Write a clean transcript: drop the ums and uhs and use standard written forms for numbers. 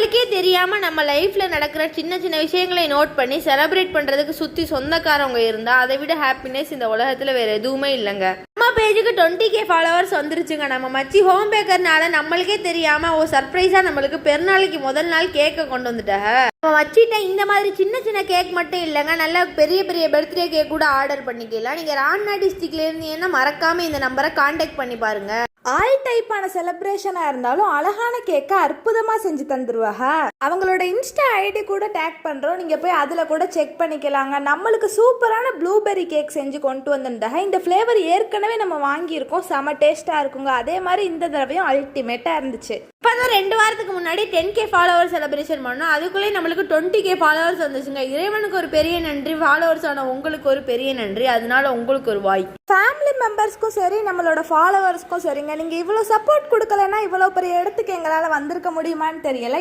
நம்மளுக்கே தெரியாமல் நம்ம லைஃப்பில் நடக்கிற சின்ன சின்ன விஷயங்களை நோட் பண்ணி செலிப்ரேட் பண்ணுறதுக்கு சுற்றி சொந்தக்காரவங்க இருந்தால் அதை விட ஹாப்பினஸ் இந்த உலகத்தில் வேறு எதுவுமே இல்லைங்க. நம்ம பேஜுக்கு 20K ஃபாலோவர்ஸ் வந்துருச்சுங்க. நம்ம மச்சி ஹோம் பேக்கர்னால நம்மளுக்கே தெரியாமல் ஒரு சர்ப்ரைஸாக நம்மளுக்கு பெருநாளைக்கு முதல் நாள் கேக்கை கொண்டு வந்துட்டாங்க. நம்ம வச்சிட்ட இந்த மாதிரி சின்ன சின்ன கேக் மட்டும் இல்லைங்க, நல்லா பெரிய பெரிய பர்த்டே கேக் கூட ஆர்டர் பண்ணிக்கலாம். நீங்கள் ராண்ணா டிஸ்ட்ரிக்ட்ல இருந்தீங்கன்னா மறக்காமல் இந்த நம்பரை கான்டாக்ட் பண்ணி பாருங்கள். ஆல் டைப்பான செலிப்ரேஷனாக இருந்தாலும் அழகான கேக்கை அற்புதமாக செஞ்சு தந்துடுவாங்க. அவங்களோட இன்ஸ்டா ஐடி கூட டேக் பண்ணுறோம், நீங்கள் போய் அதில் கூட செக் பண்ணிக்கலாங்க. நம்மளுக்கு சூப்பரான ப்ளூபெர்ரி கேக் செஞ்சு கொண்டு வந்துட்டாங்க. இந்த ஃப்ளேவர் ஏற்கனவே நம்ம வாங்கியிருக்கோம், செம டேஸ்ட்டாக இருக்குங்க. அதே மாதிரி இந்த தடவையும் அல்டிமேட்டாக இருந்துச்சு. இப்போ தான் 2 வாரத்துக்கு முன்னாடி 10K ஃபாலோவர்ஸ் செலிப்ரேஷன் பண்ணோம். அதுக்குள்ளே நம்மளுக்கு 20K ஃபாலோவர்ஸ் வந்துச்சுங்க. இறைவனுக்கு ஒரு பெரிய நன்றி, ஃபாலோவர்ஸ் ஆன உங்களுக்கு ஒரு பெரிய நன்றி. அதனால உங்களுக்கு ஒரு வாய். ஃபேமிலி மெம்பர்ஸ்க்கும் சரி, நம்மளோட ஃபாலோவர்ஸ்க்கும் சரிங்க, நீங்கள் இவ்வளோ சப்போர்ட் கொடுக்கலன்னா இவ்வளோ பெரிய இடத்துக்கு எங்களால் வந்திருக்க முடியுமான்னு தெரியல.